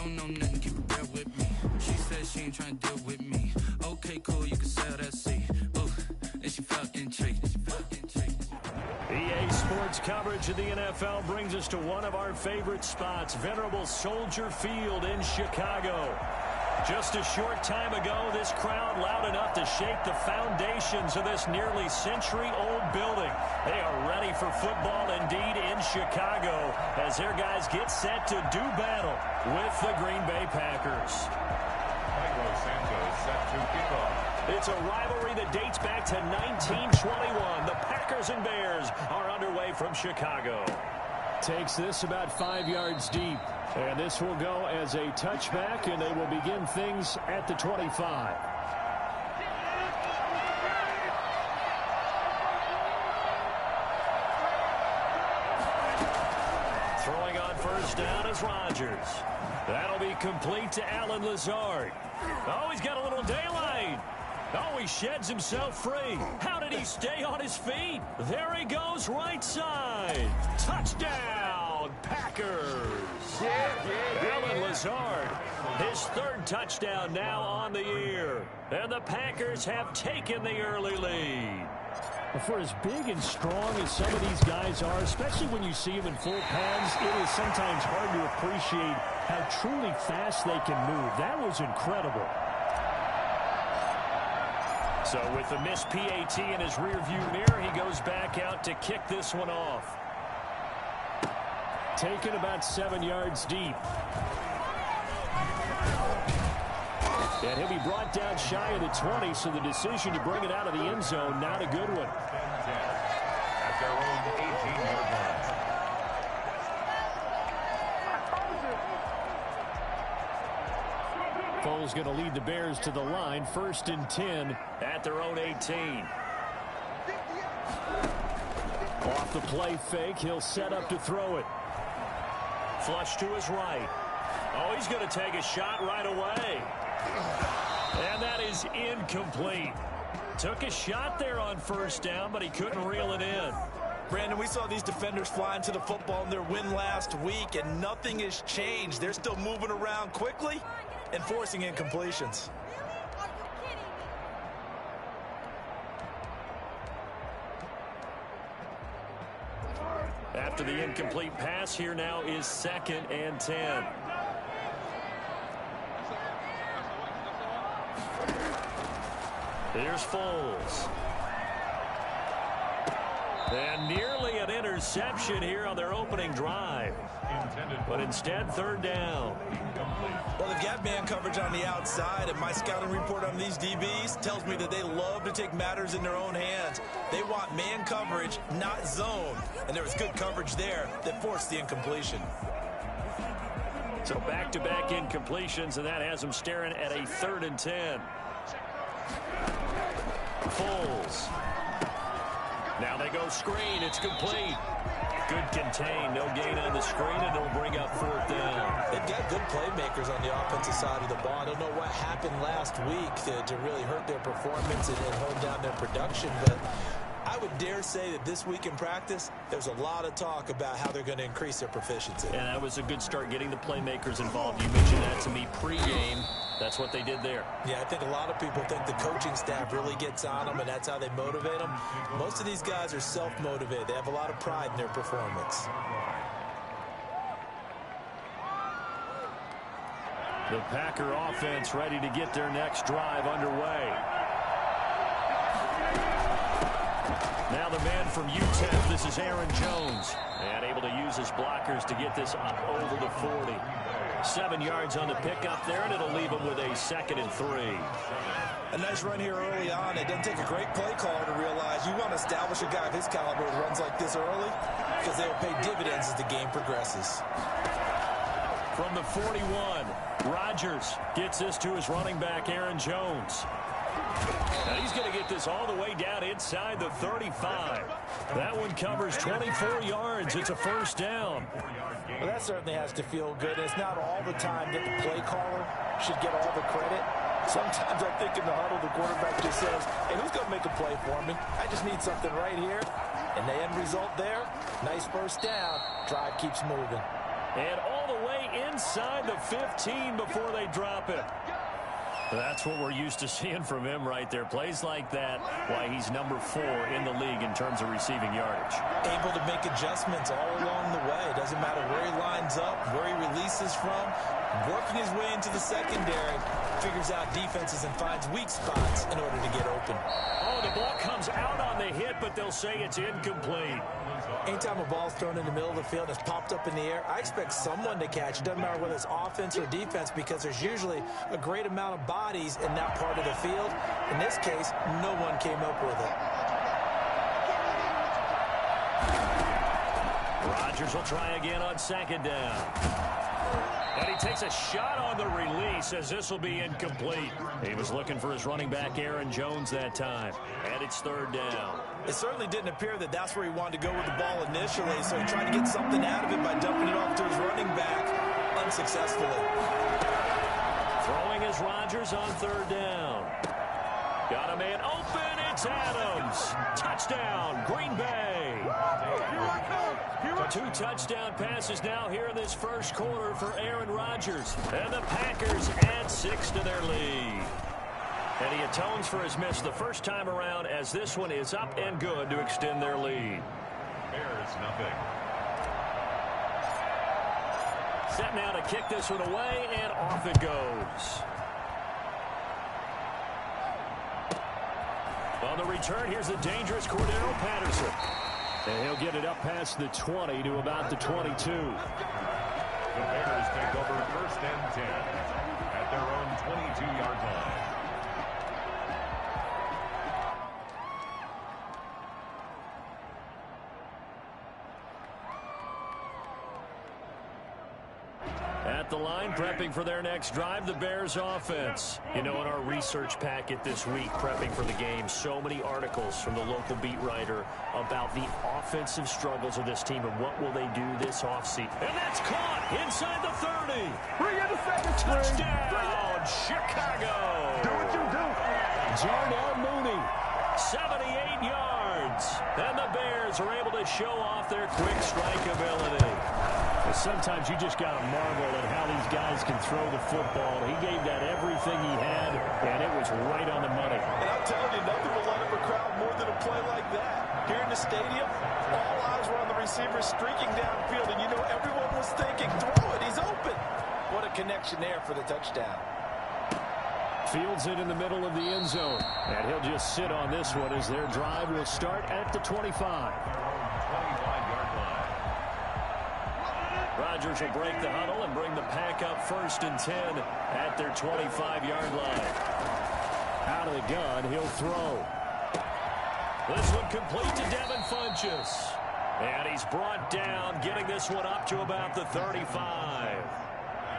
don't know nothing, keep it real with me. She said she ain't trying to deal with me. Okay, cool, you can sell that seat. Ooh, and she felt intrigued. EA Sports coverage of the NFL brings us to one of our favorite spots, venerable Soldier Field in Chicago. Just a short time ago, this crowd loud enough to shake the foundations of this nearly century-old building. They are ready for football indeed in Chicago as their guys get set to do battle with the Green Bay Packers. Michael Santos set to kick off. It's a rivalry that dates back to 1921. The Packers and Bears are underway from Chicago. Takes this about 5 yards deep. And this will go as a touchback, and they will begin things at the 25. Throwing on first down is Rodgers. That'll be complete to Allen Lazard. Oh, he's got a little daylight. Oh, he sheds himself free. How did he stay on his feet? There he goes, right side. Touchdown, Packers. Allen Lazard, his third touchdown now on the year. And the Packers have taken the early lead. For as big and strong as some of these guys are, especially when you see them in full pads, it is sometimes hard to appreciate how truly fast they can move. That was incredible. So with the missed PAT in his rearview mirror, he goes back out to kick this one off. Taken about 7 yards deep. And he'll be brought down shy of the 20, so the decision to bring it out of the end zone, not a good one. At their own 18-yard line. Foles going to lead the Bears to the line, 1st and 10 at their own 18. Off the play fake, he'll set up to throw it. Flush to his right. Oh, he's going to take a shot right away. And that is incomplete. Took a shot there on first down, but he couldn't reel it in. Brandon, we saw these defenders fly into the football in their win last week, and nothing has changed. They're still moving around quickly and forcing incompletions. After the incomplete pass, here now is 2nd and 10. Here's Foles. And nearly an interception here on their opening drive. But instead, 3rd down. Well, they've got man coverage on the outside, and my scouting report on these DBs tells me that they love to take matters in their own hands. They want man coverage, not zone. And there was good coverage there that forced the incompletion. So back-to-back incompletions, and that has them staring at a 3rd and 10. Foles. Now they go screen. It's complete. Good contain. No gain on the screen, and it'll bring up 4th down. They've got good playmakers on the offensive side of the ball. I don't know what happened last week to really hurt their performance and hold down their production, but I would dare say that this week in practice, there's a lot of talk about how they're going to increase their proficiency. And that was a good start getting the playmakers involved. You mentioned that to me pre-game. That's what they did there. Yeah, I think a lot of people think the coaching staff really gets on them, and that's how they motivate them. Most of these guys are self-motivated. They have a lot of pride in their performance. The Packer offense ready to get their next drive underway. Now the man from UTEP, this is Aaron Jones. And able to use his blockers to get this up over the 40. 7 yards on the pickup there, and it'll leave him with a 2nd and 3. A nice run here early on. It doesn't take a great play caller to realize you want to establish a guy of his caliber who runs like this early, because they will pay dividends as the game progresses. From the 41, Rodgers gets this to his running back, Aaron Jones. Now he's going to get this all the way down inside the 35. That one covers 24 yards. It's a 1st down. Well, that certainly has to feel good. It's not all the time that the play caller should get all the credit. Sometimes I think in the huddle, the quarterback just says, hey, who's going to make a play for me? I just need something right here. And the end result there, nice 1st down. Drive keeps moving. And all the way play inside the 15 before they drop it. That's what we're used to seeing from him right there. Plays like that, why he's number 4 in the league in terms of receiving yardage. Able to make adjustments all along the way. Doesn't matter where he lines up, where he releases from. Working his way into the secondary, figures out defenses and finds weak spots in order to get open. Oh, the ball comes out on the hit, but they'll say it's incomplete. Anytime a ball's thrown in the middle of the field and it's popped up in the air, I expect someone to catch. It doesn't matter whether it's offense or defense, because there's usually a great amount of bodies in that part of the field. In this case, no one came up with it. Rodgers will try again on second down. And he takes a shot on the release as this will be incomplete. He was looking for his running back, Aaron Jones, that time. And it's third down. It certainly didn't appear that that's where he wanted to go with the ball initially, so he tried to get something out of it by dumping it off to his running back unsuccessfully. Throwing is Rodgers on third down. Got a man open. It's Adams. Touchdown, Green Bay. 2 touchdown passes now here in this first quarter for Aaron Rodgers. And the Packers add 6 to their lead. And he atones for his miss the first time around as this one is up and good to extend their lead. Bears nothing. Set now to kick this one away, and off it goes. On the return, here's the dangerous Cordero Patterson. And he'll get it up past the 20 to about the 22. The Bears take over first and 10 at their own 22-yard line. At the line, prepping for their next drive, the Bears offense. You know, in our research packet this week, prepping for the game, so many articles from the local beat writer about the offensive struggles of this team and what will they do this offseason. And that's caught inside the 30. Touchdown, Chicago. Do what you do. Darnell Mooney, 78 yards. And the Bears are able to show off their quick strike ability. Sometimes you just got to marvel at how these guys can throw the football. He gave that everything he had, and it was right on the money. And I'm telling you, nothing will light up a crowd more than a play like that. Here in the stadium, all eyes were on the receiver streaking downfield, and you know everyone was thinking, throw it, he's open. What a connection there for the touchdown. Fields it in the middle of the end zone, and he'll just sit on this one as their drive will start at the 25. 25-yard line. Rodgers will break the huddle and bring the pack up first and 10 at their 25-yard line. Out of the gun, he'll throw. This one complete to Devin Funchess. And he's brought down, getting this one up to about the 35.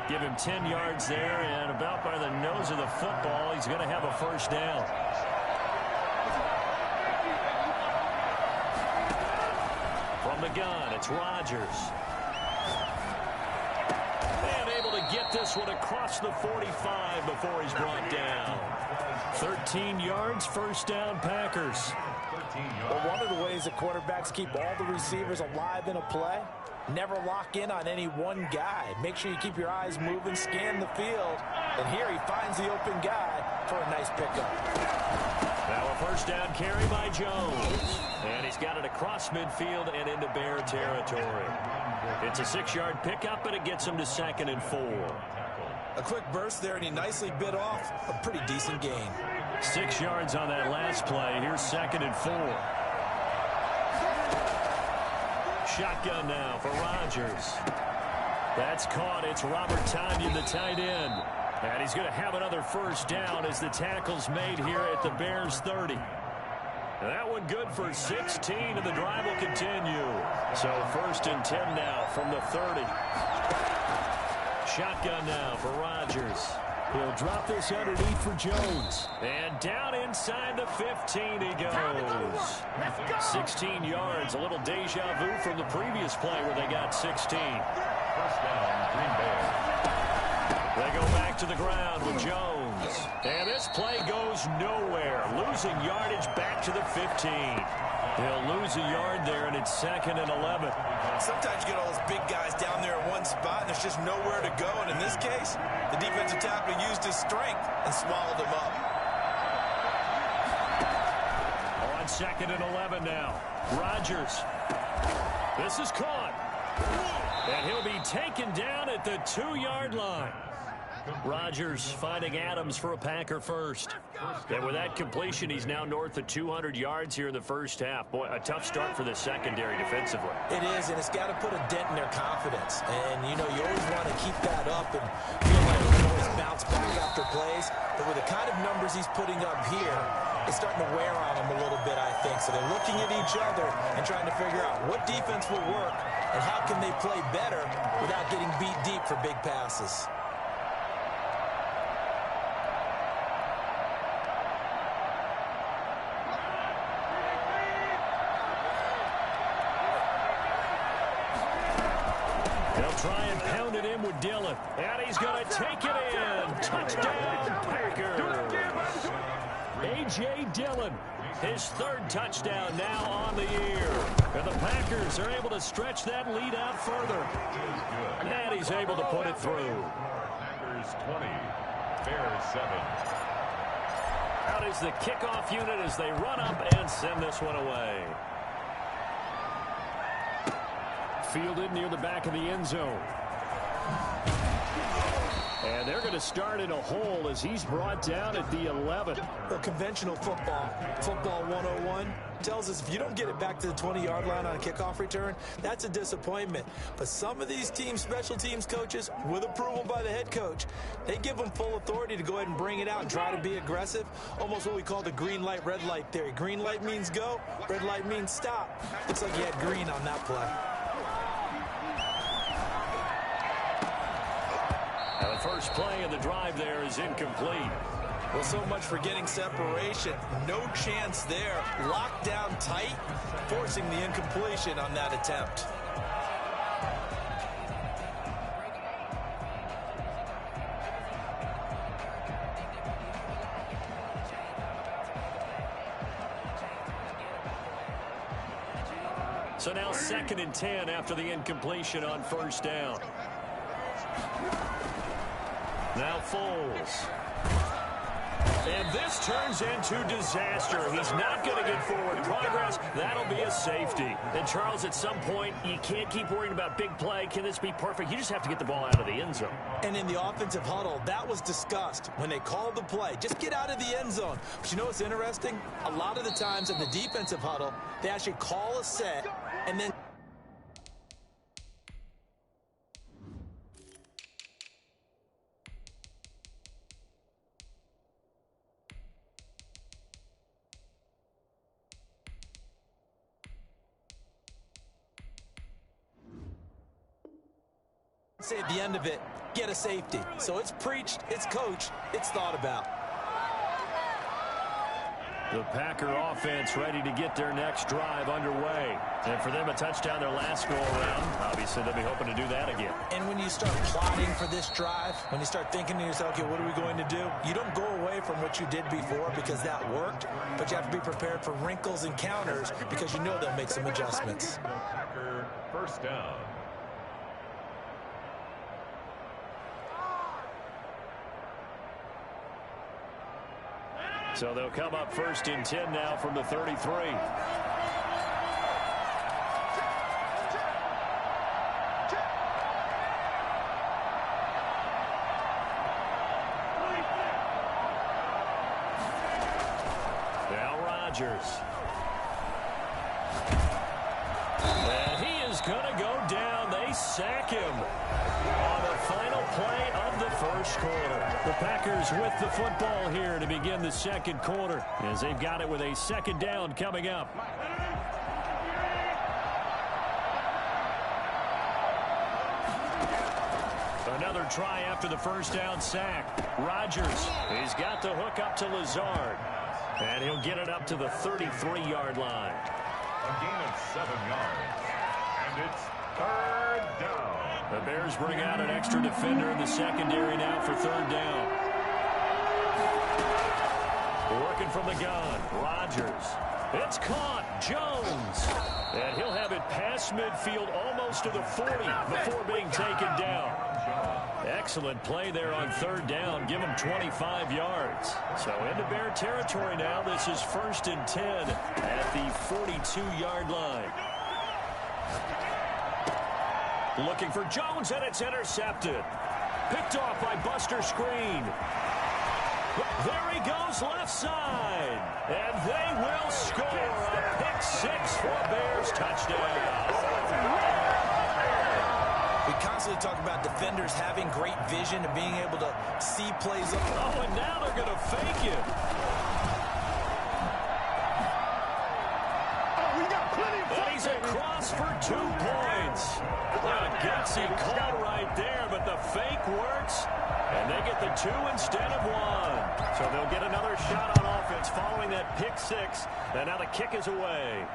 Give him 10 yards there, and about by the nose of the football, he's going to have a first down. From the gun, it's Rodgers. And able to get this one across the 45 before he's brought down. 13 yards, first down, Packers. Well, one of the ways that quarterbacks keep all the receivers alive in a play, never lock in on any one guy. Make sure you keep your eyes moving, scan the field, and here he finds the open guy for a nice pickup. Now a first down carry by Jones. And he's got it across midfield and into Bear territory. It's a 6-yard pickup, and it gets him to 2nd and 4. A quick burst there, and he nicely bit off a pretty decent gain. 6 yards on that last play. Here's 2nd and 4. Shotgun now for Rodgers. That's caught. It's Robert Tonyan, the tight end. And he's going to have another first down as the tackle's made here at the Bears 30. That one good for 16, and the drive will continue. So first and 10 now from the 30. Shotgun now for Rodgers. He'll drop this underneath for Jones. And down inside the 15 he goes. 16 yards, a little deja vu from the previous play where they got 16. First down, Green Bay. They go back to the ground with Jones. And this play goes nowhere. Losing yardage back to the 15. He'll lose a yard there, and it's 2nd and 11. Sometimes you get all those big guys down there in one spot, and there's just nowhere to go. And in this case, the defensive tackle used his strength and swallowed him up. On 2nd and 11 now. Rodgers. This is caught. And he'll be taken down at the 2-yard line. Rodgers finding Adams for a Packer first. And with that completion, he's now north of 200 yards here in the first half. Boy, a tough start for the secondary defensively. It is, and it's got to put a dent in their confidence. And, you know, you always want to keep that up and feel like you can always bounce back after plays. But with the kind of numbers he's putting up here, it's starting to wear on them a little bit, I think. So they're looking at each other and trying to figure out what defense will work and how can they play better without getting beat deep for big passes. Try and pound it in with Dillon. And he's going to take it in. Touchdown, Packers. A.J. Dillon, his 3rd touchdown now on the year. And the Packers are able to stretch that lead out further. And he's able to put it through. Packers 20, Bears 7. Out is the kickoff unit as they run up and send this one away. Fielded near the back of the end zone. And they're going to start in a hole as he's brought down at the 11. Well, conventional football 101, tells us if you don't get it back to the 20-yard line on a kickoff return, that's a disappointment. But some of these teams, special teams coaches, with approval by the head coach, they give them full authority to go ahead and bring it out and try to be aggressive. Almost what we call the green light, red light theory. Green light means go, red light means stop. Looks like you had green on that play. Now the first play of the drive there is incomplete. Well, so much for getting separation. No chance there. Locked down tight, forcing the incompletion on that attempt. So now 2nd and 10 after the incompletion on 1st down. Now Foles. And this turns into disaster. He's not going to get forward progress. That'll be a safety. And, Charles, at some point, you can't keep worrying about big play. Can this be perfect? You just have to get the ball out of the end zone. And in the offensive huddle, that was discussed when they called the play. Just get out of the end zone. But you know what's interesting? A lot of the times in the defensive huddle, they actually call a set and then say at the end of it, get a safety. So it's preached, it's coached, it's thought about. The Packer offense ready to get their next drive underway. And for them, a touchdown their last go-around. Obviously, they'll be hoping to do that again. And when you start plotting for this drive, when you start thinking to yourself, okay, what are we going to do? You don't go away from what you did before because that worked, but you have to be prepared for wrinkles and counters because you know they'll make some adjustments. Packer 1st down. So they'll come up 1st and 10 now from the 33. Now Rodgers. And he is going to go down. They sack him on the final play of the first quarter. The Packers with the football here to begin the second quarter as they've got it with a 2nd down coming up. Another try after the 1st down sack. Rodgers, he's got the hook up to Lazard. And he'll get it up to the 33-yard line. A gain of 7 yards. And it's 3rd down. The Bears bring out an extra defender in the secondary now for 3rd down. Working from the gun, Rodgers. It's caught. Jones. And he'll have it past midfield almost to the 40 before being taken down. Excellent play there on third down. Give him 25 yards. So into Bear territory now. This is 1st and 10 at the 42-yard line. Looking for Jones, and it's intercepted. Picked off by Buster Screen. There he goes, left side. And they will score a pick six for Bears touchdown. We constantly talk about defenders having great vision and being able to see plays. Oh, and now they're going to fake it. And he's across for 2 points. A gutsy call right there, but the fake works. And they get the 2 instead of 1. So they'll get another shot on offense following that pick six. And now the kick is away.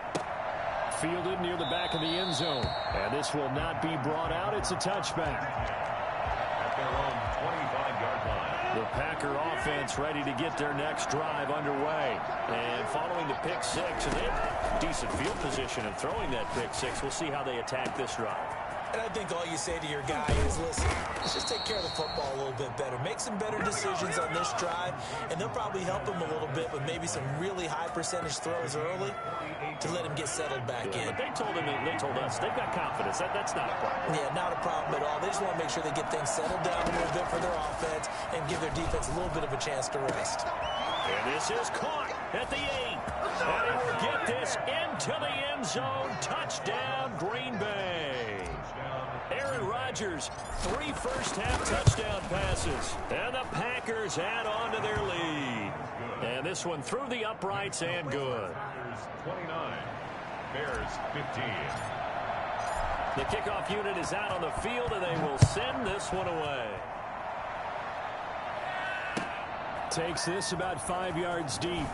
Fielded near the back of the end zone. And this will not be brought out. It's a touchback. At their own 25-yard line. The Packer offense ready to get their next drive underway. And following the pick six, and they have decent field position in throwing that pick six. We'll see how they attack this drive. And I think all you say to your guy is, listen, let's just take care of the football a little bit better. Make some better decisions on this drive, and they'll probably help him a little bit with maybe some really high percentage throws early to let him get settled back in. But they told us they've got confidence. That's not a problem. Yeah, not a problem at all. They just want to make sure they get things settled down a little bit for their offense and give their defense a little bit of a chance to rest. And this is caught at the 8. And he will get this into the end zone. Touchdown, Green Bay. Aaron Rodgers, 3 first-half touchdown passes. And the Packers add on to their lead. And this one through the uprights and good. 29, Bears 15. The kickoff unit is out on the field, and they will send this one away. Takes this about 5 yards deep.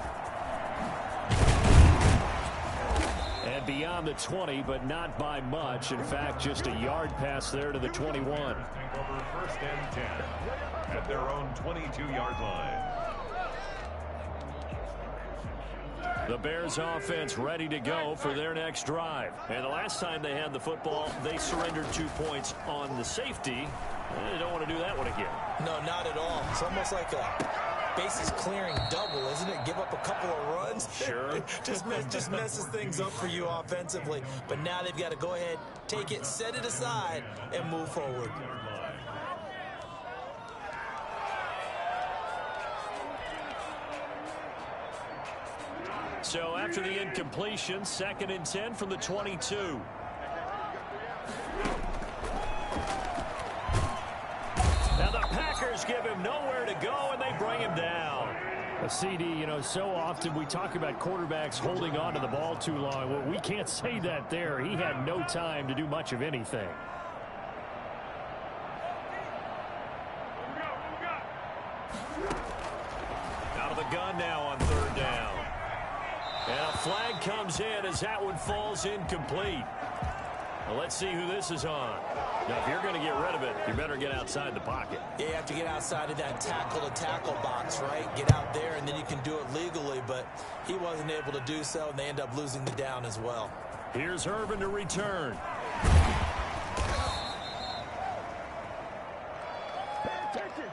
And beyond the 20, but not by much. In fact, just a yard pass there to the 21. Take over 1st and 10 at their own 22-yard line. The Bears offense ready to go for their next drive. And the last time they had the football, they surrendered 2 points on the safety. They don't want to do that one again. No, not at all. It's almost like a bases clearing double, isn't it? Give up a couple of runs. Sure. just messes things up for you offensively. But now they've got to go ahead, take it, set it aside, and move forward. So after the incompletion, 2nd and 10 from the 22. Now the Packers give him nowhere to go, and they bring him down. A CD, you know, so often we talk about quarterbacks holding on to the ball too long. Well, we can't say that there. He had no time to do much of anything. Out of the gun now on 3rd down. And a flag comes in as that one falls incomplete. Well, let's see who this is on. Now, if you're going to get rid of it, you better get outside the pocket. Yeah, you have to get outside of that tackle-to-tackle box, right? Get out there, and then you can do it legally. But he wasn't able to do so, and they end up losing the down as well. Here's Irvin to return. Pay attention.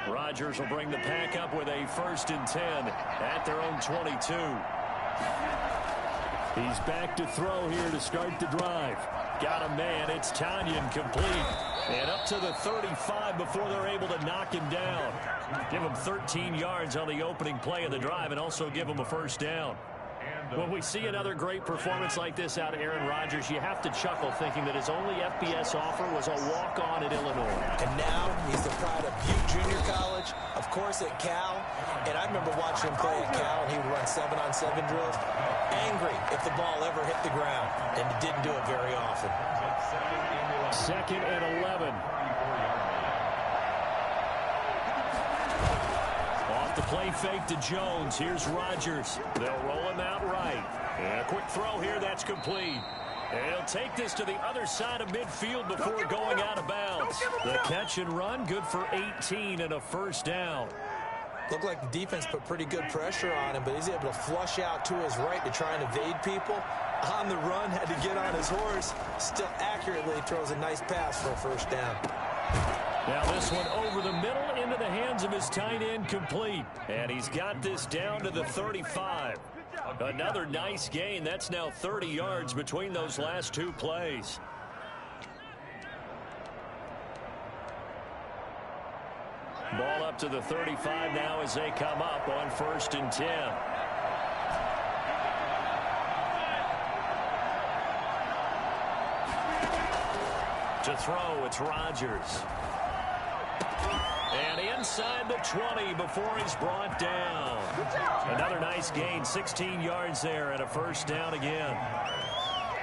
Rodgers will bring the pack up with a 1st and 10 at their own 22. He's back to throw here to start the drive. Got a man. It's Tanyan complete. And up to the 35 before they're able to knock him down. Give him 13 yards on the opening play of the drive and also give him a 1st down. When we see another great performance like this out of Aaron Rodgers, you have to chuckle thinking that his only FBS offer was a walk-on at Illinois. And now he's the pride of Butte Junior College, of course at Cal. And I remember watching him play at Cal, and he would run 7-on-7 drills. Angry if the ball ever hit the ground, and he didn't do it very often. 2nd and 11. Off the play fake to Jones. Here's Rodgers. They'll roll him out right. And a quick throw here. That's complete. And he'll take this to the other side of midfield before going out of bounds. The catch and run, good for 18 and a first down. Looked like the defense put pretty good pressure on him, but he's able to flush out to his right to try and evade people. On the run, had to get on his horse. Still accurately throws a nice pass for a first down. Now this one over the middle into the hands of his tight end, complete. And he's got this down to the 35. Another nice gain. That's now 30 yards between those last two plays. Ball up to the 35 now as they come up on 1st and 10. To throw, it's Rodgers. And inside the 20 before he's brought down. Another nice gain, 16 yards there, and a first down again.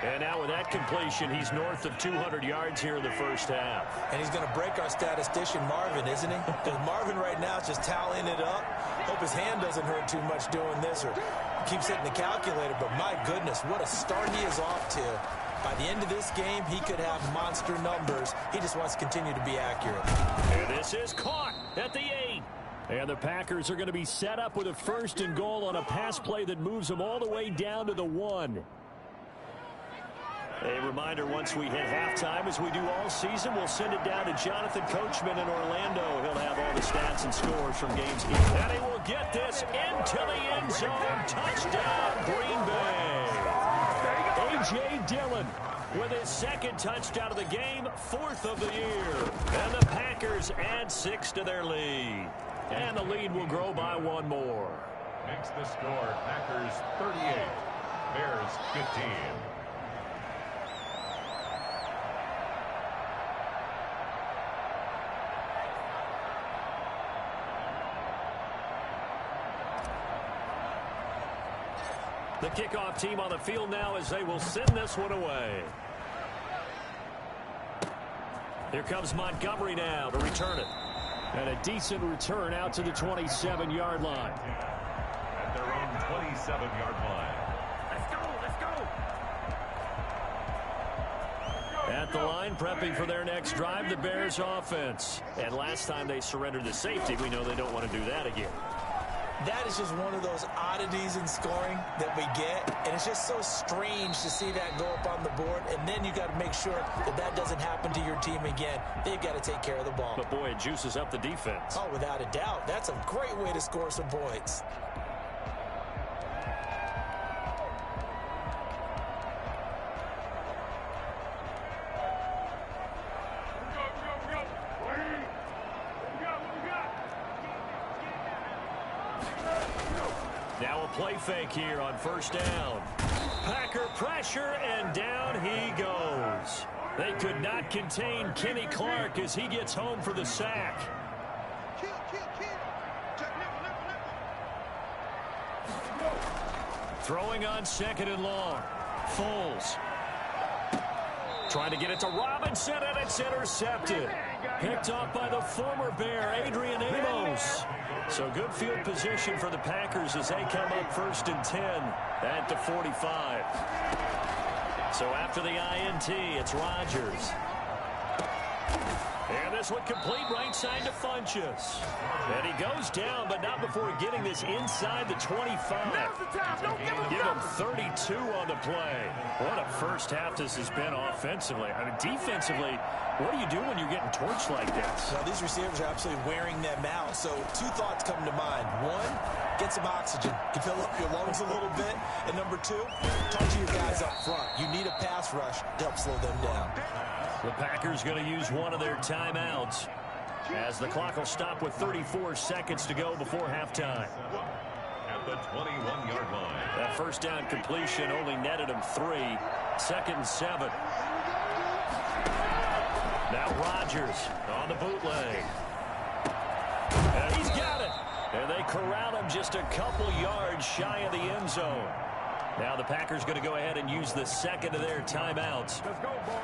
And now with that completion, he's north of 200 yards here in the first half. And he's going to break our statistician, Marvin, isn't he? Because Marvin right now is just tallying it up. Hope his hand doesn't hurt too much doing this or keeps hitting the calculator. But my goodness, what a start he is off to. By the end of this game, he could have monster numbers. He just wants to continue to be accurate. And this is caught at the 8. And the Packers are going to be set up with a 1st and goal on a pass play that moves them all the way down to the 1. A reminder, once we hit halftime, as we do all season, we'll send it down to Jonathan Coachman in Orlando. He'll have all the stats and scores from games. And he will get this into the end zone. Touchdown, Green Bay. A.J. Dillon with his 2nd touchdown of the game, 4th of the year. And the Packers add 6 to their lead. And the lead will grow by 1 more. Makes the score Packers 38, Bears 15. The kickoff team on the field now as they will send this one away. Here comes Montgomery now to return it. And a decent return out to the 27-yard line. At their own 27-yard line. Let's go, let's go. At the line, prepping for their next drive, the Bears offense. And last time they surrendered the safety, we know they don't want to do that again. That is just one of those oddities in scoring that we get, and it's just so strange to see that go up on the board, and then you got to make sure that that doesn't happen to your team again. They've got to take care of the ball. But, boy, it juices up the defense. Oh, without a doubt. That's a great way to score some points. Now a play fake here on 1st down. Packer pressure, and down he goes. They could not contain Kenny Clark as he gets home for the sack. Throwing on 2nd and long. Foles. Trying to get it to Robinson, and it's intercepted. Picked off by the former Bear, Adrian Amos. So good field position for the Packers as they come up 1st and 10 at the 45. So after the INT, it's Rodgers. And this one complete right side to Funchess. And he goes down, but not before getting this inside the 25. Give him 32 on the play. What a first half this has been offensively. I mean, defensively, what do you do when you're getting torched like this? Well, these receivers are absolutely wearing them out. So 2 thoughts come to mind. 1, get some oxygen. You fill up your lungs a little bit. And number 2, talk to your guys up front. You need a pass rush to help slow them down. The Packers going to use one of their timeouts as the clock will stop with 34 seconds to go before halftime. At the 21-yard line. That first down completion only netted him 3. 2nd and 7. Now Rodgers on the bootleg. And he's got it. And they corral him just a couple yards shy of the end zone. Now the Packers going to go ahead and use the 2nd of their timeouts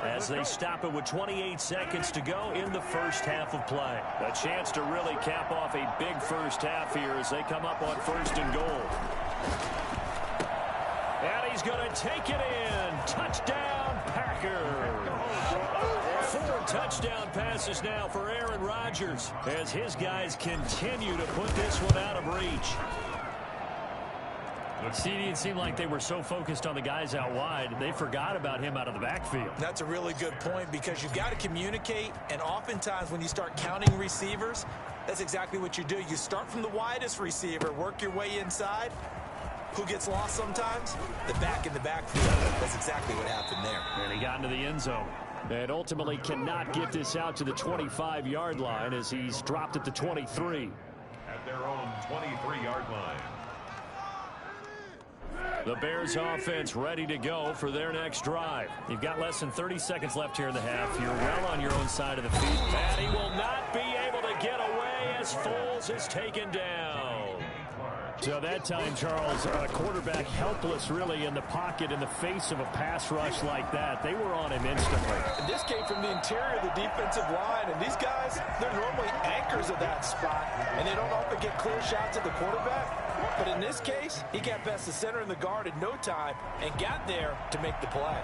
as they stop it with 28 seconds to go in the first half of play. A chance to really cap off a big first half here as they come up on 1st and goal. And he's going to take it in. Touchdown, Packer. 4 touchdown passes now for Aaron Rodgers as his guys continue to put this one out of reach. CD, it seemed like they were so focused on the guys out wide, they forgot about him out of the backfield. That's a really good point because you've got to communicate, and oftentimes when you start counting receivers, that's exactly what you do. You start from the widest receiver, work your way inside. Who gets lost sometimes? The back in the backfield. That's exactly what happened there. And he got into the end zone. And ultimately cannot get this out to the 25-yard line as he's dropped at the 23. At their own 23-yard line. The Bears offense ready to go for their next drive. You've got less than 30 seconds left here in the half. You're well on your own side of the field. And he will not be able to get away as Foles is taken down. So that time, Charles, quarterback helpless really in the pocket in the face of a pass rush like that. They were on him instantly. And this came from the interior of the defensive line, and these guys, they're normally anchors of that spot, and they don't often get clear shots at the quarterback. But in this case, he got past the center and the guard in no time and got there to make the play.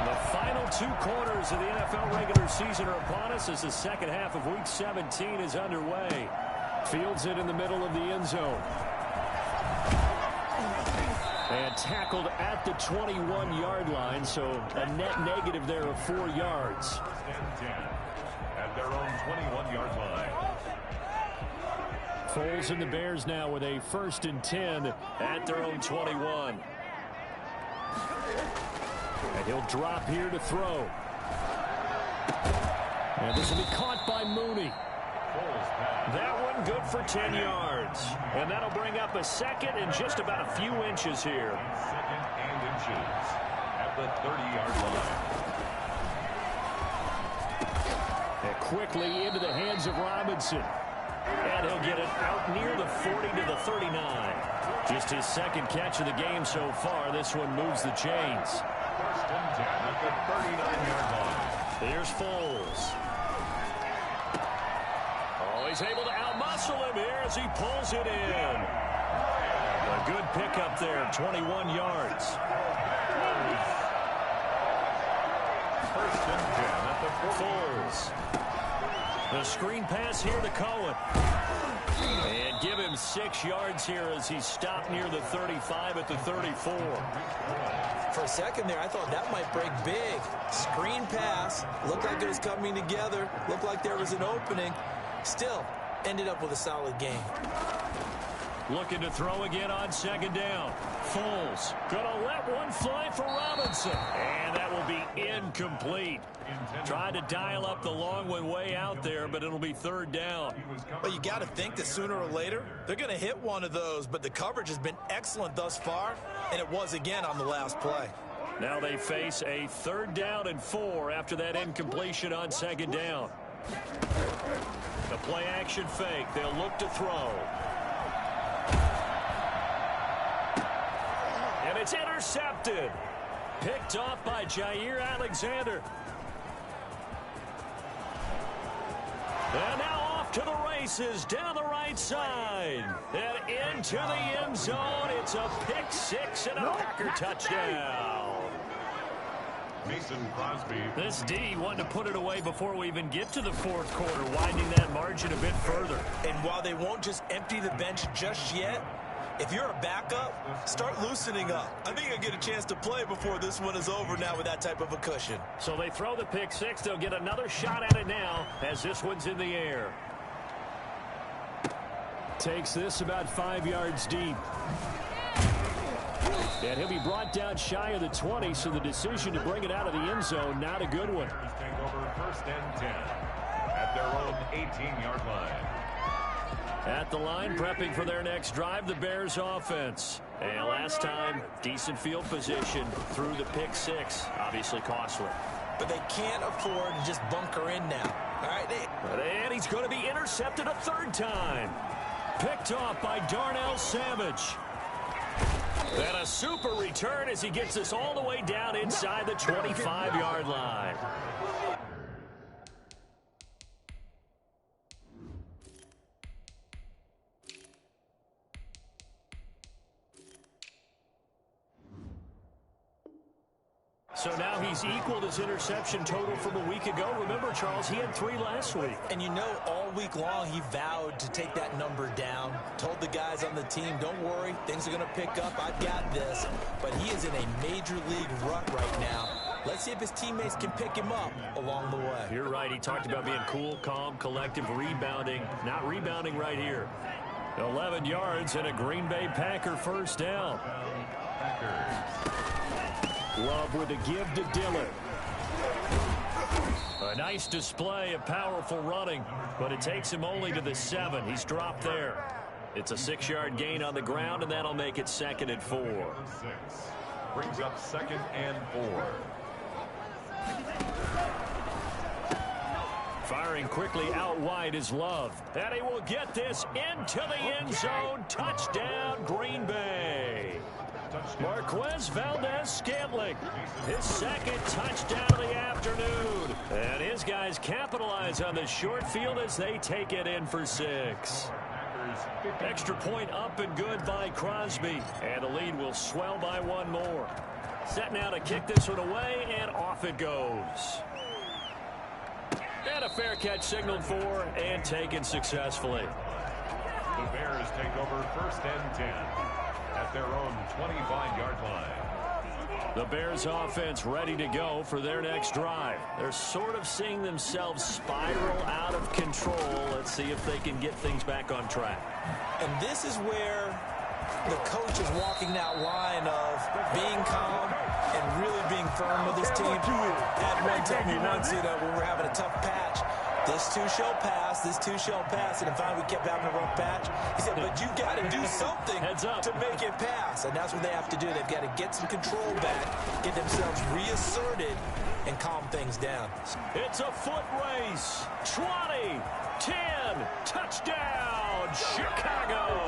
The final 2 quarters of the NFL regular season are upon us as the second half of Week 17 is underway. Fields it in the middle of the end zone. And tackled at the 21-yard line, so a net negative there of 4 yards. And 10 at their own 21-yard line. Foles and the Bears now with a 1st and 10 at their own 21. And he'll drop here to throw. And this will be caught by Mooney. That one good for 10 yards. And that'll bring up a second and just about a few inches here. Second and inches at the 30-yard line. And quickly into the hands of Robinson. And he'll get it out near the 40 to the 39. Just his second catch of the game so far. This one moves the chains. 1st and 10 at the 39-yard line. Here's Foles. Oh, he's able to outmuscle him here as he pulls it in. A good pickup there, 21 yards. 1st and 10 at the 40. Foles. The screen pass here to Cohen. And give him 6 yards here as he's stopped near the 35 at the 34. For a second there, I thought that might break big. Screen pass. Looked like it was coming together. Looked like there was an opening. Still, ended up with a solid game. Looking to throw again on 2nd down. Foles gonna let one fly for Robinson. And that will be incomplete. Tried to dial up the long one way out there, but it'll be 3rd down. Well, you got to think that sooner or later, they're going to hit one of those, but the coverage has been excellent thus far, and it was again on the last play. Now they face a 3rd down and 4 after that incompletion on 2nd down. The play action fake. They'll look to throw. And it's intercepted. Picked off by Jair Alexander. And now off to the races down the right side. And into the end zone. It's a pick 6 and a Packer touchdown. Mason Crosby. This D wanting to put it away before we even get to the 4th quarter, widening that margin a bit further. And while they won't just empty the bench just yet, if you're a backup, start loosening up. I think you'll get a chance to play before this one is over now with that type of a cushion. So they throw the pick 6. They'll get another shot at it now as this one's in the air. Takes this about 5 yards deep. And he'll be brought down shy of the 20, so the decision to bring it out of the end zone, not a good one. Take over 1st and 10 at their own 18-yard line. At the line, prepping for their next drive, the Bears offense. And last time, decent field position through the pick 6. Obviously costly. But they can't afford to just bunker in now. All right, And he's going to be intercepted a 3rd time. Picked off by Darnell Savage. And a super return as he gets this all the way down inside the 25-yard line. So now he's equaled his interception total from a week ago. Remember, Charles, he had 3 last week. And you know, all week long, he vowed to take that number down. Told the guys on the team, don't worry, things are going to pick up. I've got this. But he is in a major league rut right now. Let's see if his teammates can pick him up along the way. You're right. He talked about being cool, calm, collective, rebounding. Not rebounding right here. 11 yards and a Green Bay Packer first down. Love with a give to Dillon. A nice display of powerful running, but it takes him only to the 7. He's dropped there. It's a 6-yard gain on the ground, and that'll make it 2nd and 4. Brings up 2nd and 4. Firing quickly out wide is Love. And he will get this into the end zone. Touchdown, Green Bay. Marquez Valdez-Scantling, his 2nd touchdown of the afternoon. And his guys capitalize on the short field as they take it in for 6. Extra point up and good by Crosby. And the lead will swell by 1 more. Set now to kick this one away, and off it goes. And a fair catch signaled for and taken successfully. The Bears take over 1st and 10 at their own 25-yard line. The Bears offense ready to go for their next drive. They're sort of seeing themselves spiral out of control. Let's see if they can get things back on track. And this is where the coach is walking that line of being calm and really being firm with his team. At one time he once, when we were having a tough patch, this too shall pass, this too shall pass. And finally we kept having a rough patch. He said, but you got to do something to make it pass. And that's what they have to do. They've got to get some control back, get themselves reasserted, and calm things down. It's a foot race. 20, 10, touchdown, Chicago.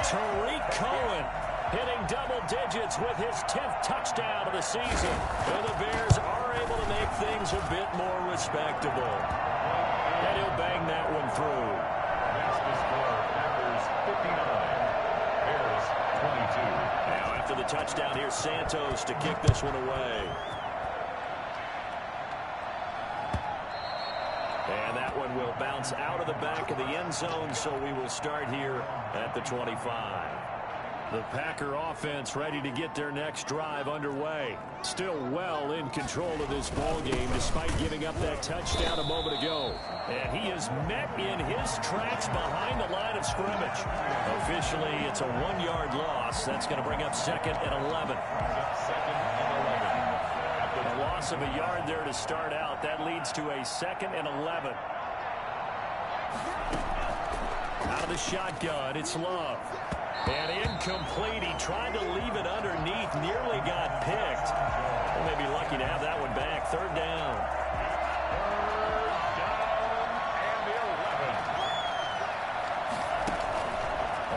Tariq Cohen hitting double digits with his 10th touchdown of the season. And the Bears are able to make things a bit more respectable. And he'll bang that one through. That's the score. Packers 59. Bears 22. Now after the touchdown, here's Santos to kick this one away. And that one will bounce out of the back of the end zone, so we will start here at the 25. The Packer offense ready to get their next drive underway. Still well in control of this ball game despite giving up that touchdown a moment ago. And he is met in his tracks behind the line of scrimmage. Officially, it's a 1-yard loss. That's going to bring up 2nd and 11. A loss of a yard there to start out. That leads to a 2nd and 11. Out of the shotgun, it's Love. And incomplete. He tried to leave it underneath. Nearly got picked. They may be lucky to have that one back. 3rd down. 3rd down and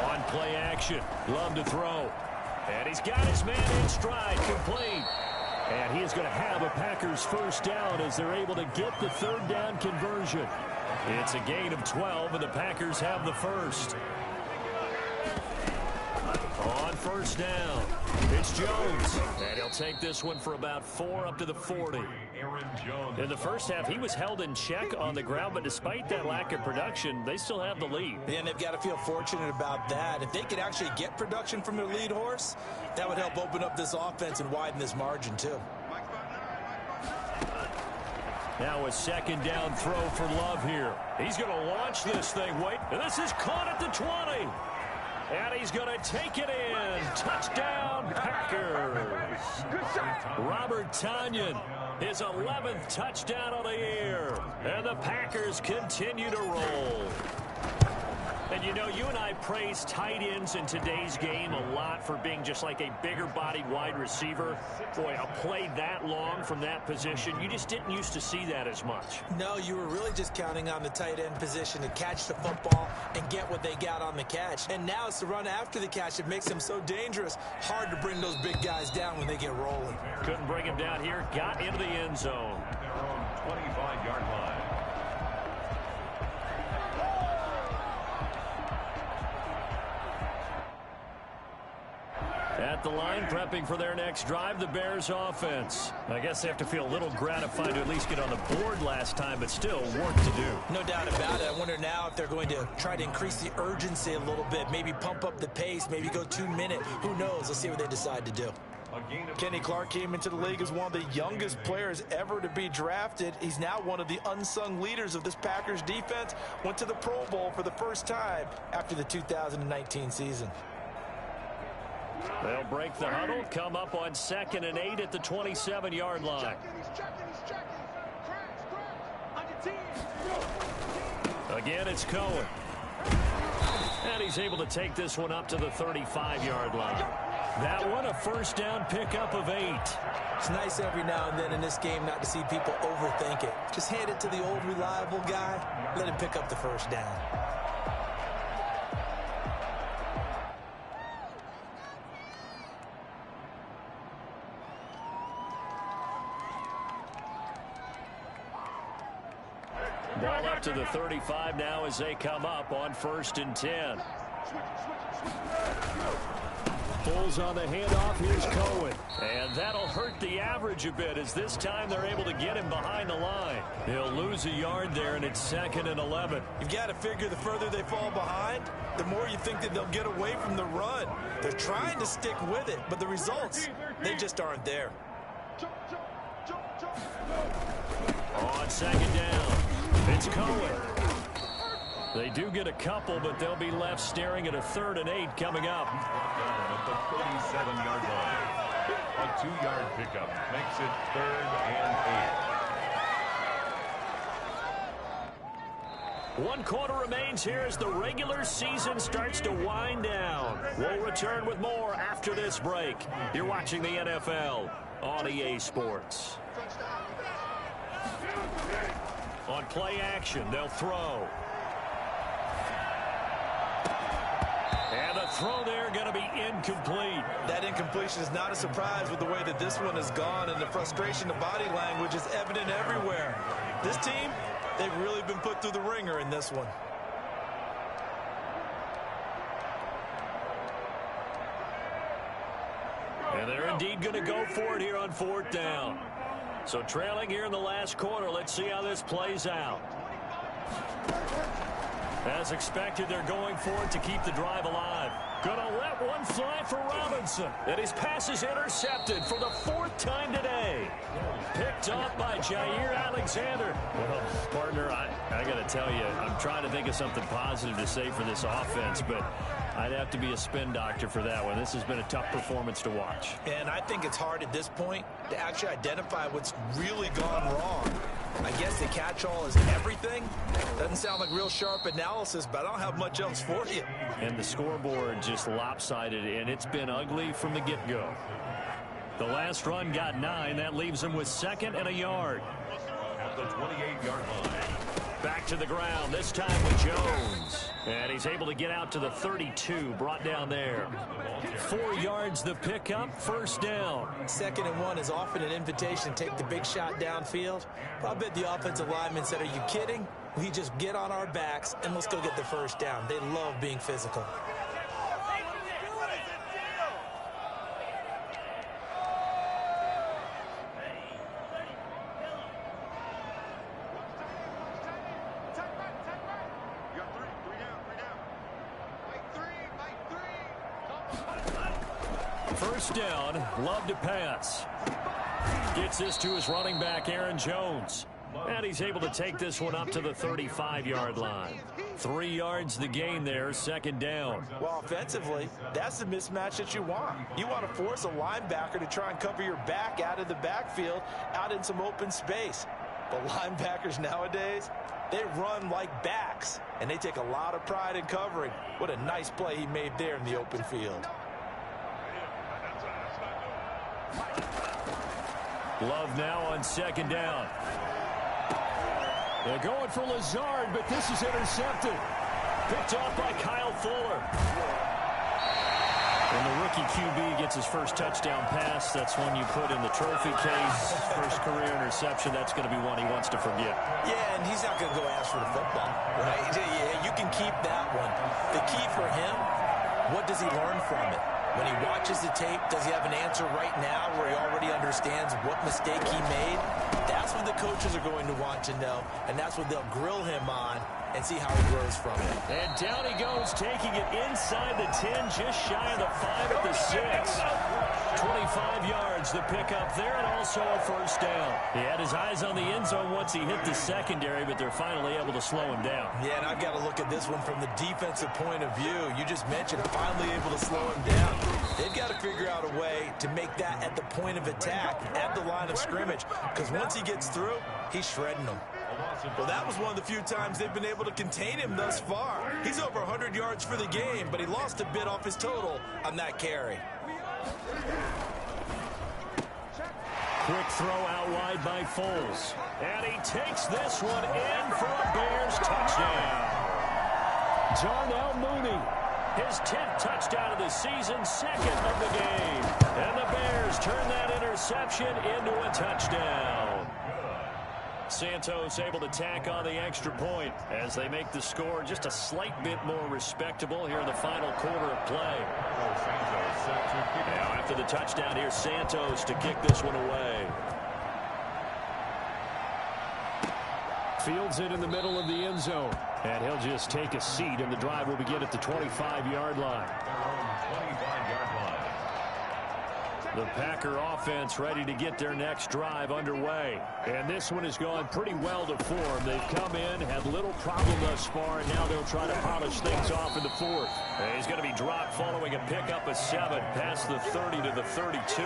11. On play action. Love to throw. And he's got his man in stride. Complete. And he is going to have a Packers first down as they're able to get the 3rd down conversion. It's a gain of 12, and the Packers have the first. On 1st down, it's Jones. And he'll take this one for about 4 up to the 40. Aaron Jones. In the first half, he was held in check on the ground, but despite that lack of production, they still have the lead. And they've got to feel fortunate about that. If they could actually get production from their lead horse, that would help open up this offense and widen this margin, too. Now a 2nd down throw for Love here. He's going to launch this thing. Wait, and this is caught at the 20. And he's going to take it in. Touchdown, Packers. Robert Tonyan, his 11th touchdown of the year. And the Packers continue to roll. And you know, you and I praise tight ends in today's game a lot for being just like a bigger-bodied wide receiver. Boy, a play that long from that position, you just didn't used to see that as much. No, you were really just counting on the tight end position to catch the football and get what they got on the catch. And now it's the run after the catch that makes them so dangerous. Hard to bring those big guys down when they get rolling. Couldn't bring him down here. Got into the end zone. Their own 25-yard line. At at the line, prepping for their next drive, the Bears offense. I guess they have to feel a little gratified to at least get on the board last time, but still work to do. No doubt about it. I wonder now if they're going to try to increase the urgency a little bit, maybe pump up the pace, maybe go 2 minute. Who knows? Let's see what they decide to do. Kenny Clark came into the league as one of the youngest players ever to be drafted. He's now one of the unsung leaders of this Packers defense. Went to the Pro Bowl for the first time after the 2019 season. They'll break the huddle, come up on 2nd and 8 at the 27-yard line. Again, it's Cohen. And he's able to take this one up to the 35-yard line. That one, a first down pickup of 8. It's nice every now and then in this game not to see people overthink it. Just hand it to the old reliable guy. Let him pick up the first down. Ball up to the 35 now as they come up on 1st and 10. Bulls on the handoff. Here's Cohen. And that'll hurt the average a bit as this time they're able to get him behind the line. He'll lose a yard there, and it's 2nd and 11. You've got to figure the further they fall behind, the more you think that they'll get away from the run. They're trying to stick with it, but the results, they just aren't there. On 2nd down, it's Cohen. They do get a couple, but they'll be left staring at a 3rd and 8 coming up. At the 37-yard line. A 2-yard pickup makes it 3rd and 8. 1 quarter remains here as the regular season starts to wind down. We'll return with more after this break. You're watching the NFL on EA Sports. On play action, they'll throw. And the throw there going to be incomplete. That incompletion is not a surprise with the way that this one has gone, and the frustration of body language is evident everywhere. This team, they've really been put through the ringer in this one. And they're indeed going to go for it here on 4th down. So trailing here in the last quarter, let's see how this plays out. As expected, they're going for it to keep the drive alive. Gonna let one fly for Robinson. And his pass is intercepted for the 4th time today. Picked off by Jair Alexander. Well, partner, I got to tell you, I'm trying to think of something positive to say for this offense, but I'd have to be a spin doctor for that one. This has been a tough performance to watch. And I think it's hard at this point to actually identify what's really gone wrong. I guess the catch-all is everything. Doesn't sound like real sharp analysis, but I don't have much else for you. And the scoreboard just lopsided, and it's been ugly from the get-go. The last run got 9. That leaves him with 2nd and a yard. At the 28-yard line. Back to the ground, this time with Jones. And he's able to get out to the 32, brought down there. 4 yards the pickup, 1st down. 2nd and 1 is often an invitation to take the big shot downfield. I bet the offensive lineman said, are you kidding? We just get on our backs and let's go get the 1st down. They love being physical. First down, Love to pass. Gets this to his running back, Aaron Jones. And he's able to take this one up to the 35-yard line. 3 yards the gain there, 2nd down. Well, offensively, that's the mismatch that you want. You want to force a linebacker to try and cover your back out of the backfield, out in some open space. But linebackers nowadays, they run like backs, and they take a lot of pride in covering. What a nice play he made there in the open field. Love now on 2nd down. They're going for Lazard, but this is intercepted. Picked off by Kyle Fuller. When the rookie QB gets his first touchdown pass, that's one you put in the trophy case. First career interception, that's going to be one he wants to forget. Yeah, and he's not going to go ask for the football, right? You can keep that one. The key for him, what does he learn from it? When he watches the tape, does he have an answer right now where he already understands what mistake he made? That's what the coaches are going to want to know, and that's what they'll grill him on and see how he grows from it. And down he goes, taking it inside the 10, just shy of the 5 at the 6. 25 yards the pickup there, and also a first down. He had his eyes on the end zone once he hit the secondary, but they're finally able to slow him down. Yeah, and I've got to look at this one from the defensive point of view. You just mentioned finally able to slow him down. They've got to figure out a way to make that at the point of attack, at the line of scrimmage, because once he gets through, he's shredding them. Well, that was one of the few times they've been able to contain him thus far. He's over 100 yards for the game, but he lost a bit off his total on that carry. Quick throw out wide by Foles. And he takes this one in for a Bears touchdown. Darnell Mooney, his 10th touchdown of the season, second of the game. And the Bears turn that interception into a touchdown. Santos able to tack on the extra point as they make the score just a slight bit more respectable here in the final quarter of play. Now after the touchdown, here's Santos to kick this one away. Fields it in the middle of the end zone. And he'll just take a seat, and the drive will begin at the 25-yard line. 25-yard line. The Packer offense ready to get their next drive underway. And this one has gone pretty well to form. They've come in, had little problem thus far, and now they'll try to polish things off in the fourth. And he's going to be dropped following a pickup of 7 past the 30 to the 32.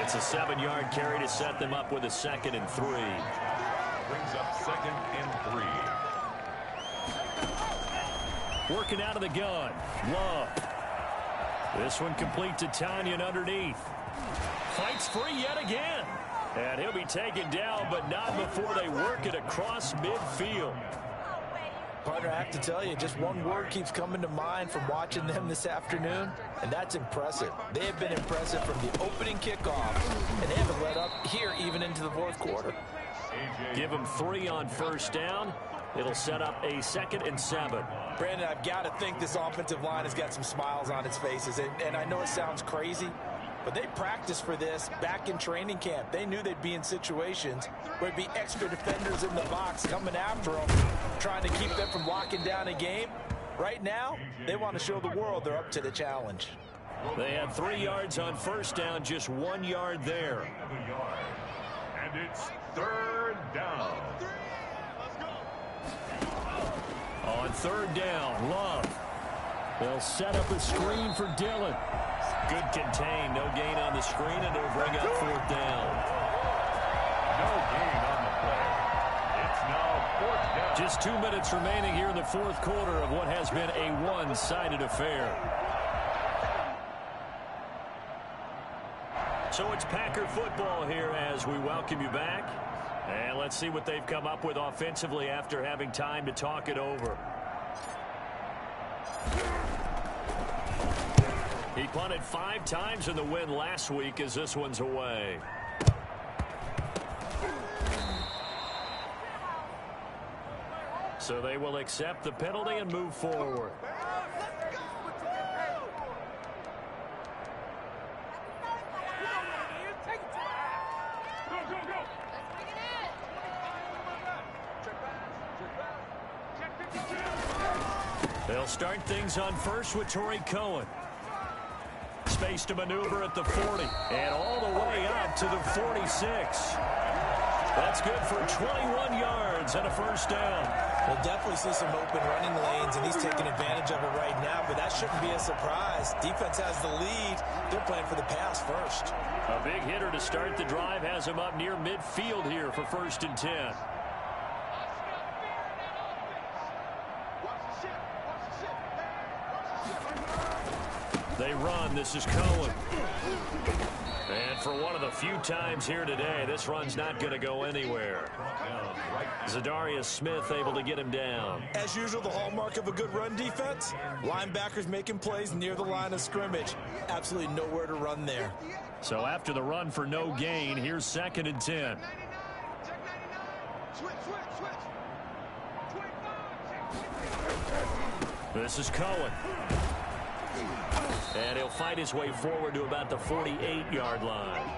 It's a 7-yard carry to set them up with a 2nd and 3. Brings up 2nd and 3. Working out of the gun. Love. This one complete to Tanyan underneath. Fights free yet again. And he'll be taken down, but not before they work it across midfield. Partner, I have to tell you, just one word keeps coming to mind from watching them this afternoon, and that's impressive. They have been impressive from the opening kickoff, and they haven't let up here even into the fourth quarter. Give them 3 on first down. It'll set up a 2nd and 7. Brandon, I've got to think this offensive line has got some smiles on its faces. And I know it sounds crazy, but they practiced for this back in training camp. They knew they'd be in situations where there'd be extra defenders in the box coming after them, trying to keep them from locking down a game. Right now, they want to show the world they're up to the challenge. They had 3 yards on first down, just 1 yard there. And it's 3rd down. On 3rd down, Love. They'll set up a screen for Dillon. Good contain, no gain on the screen, and it'll bring up 4th down. No gain on the play. It's now 4th down. Just 2 minutes remaining here in the fourth quarter of what has been a one-sided affair. So it's Packer football here as we welcome you back. And let's see what they've come up with offensively after having time to talk it over. He punted 5 times in the win last week as this one's away. So they will accept the penalty and move forward. They'll start things on first with Torrey Cohen. Space to maneuver at the 40 and all the way out to the 46. That's good for 21 yards and a first down. We'll definitely see some open running lanes, and he's taking advantage of it right now, but that shouldn't be a surprise. Defense has the lead. They're playing for the pass first. A big hitter to start the drive has him up near midfield here for 1st and 10. They run. This is Cohen. And for one of the few times here today, this run's not going to go anywhere. Zadarius Smith able to get him down. As usual, the hallmark of a good run defense, linebackers making plays near the line of scrimmage. Absolutely nowhere to run there. So after the run for no gain, here's 2nd and 10. This is Cohen. And he'll fight his way forward to about the 48-yard line.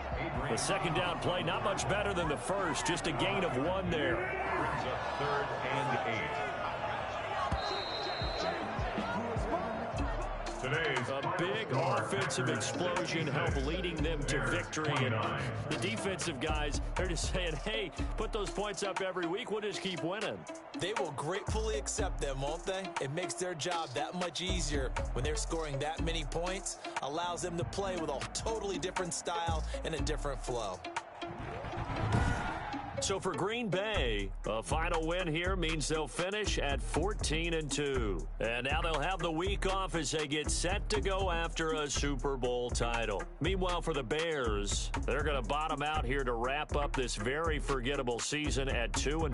The second down play, not much better than the first, just a gain of 1 there. Brings up 3rd and 8. Today's a big offensive explosion helped leading them to victory. And the defensive guys, they're just saying, hey, put those points up every week. We'll just keep winning. They will gratefully accept them, won't they? It makes their job that much easier when they're scoring that many points. Allows them to play with a totally different style and a different flow. So for Green Bay, a final win here means they'll finish at 14-2. And now they'll have the week off as they get set to go after a Super Bowl title. Meanwhile, for the Bears, they're going to bottom out here to wrap up this very forgettable season at 2-14.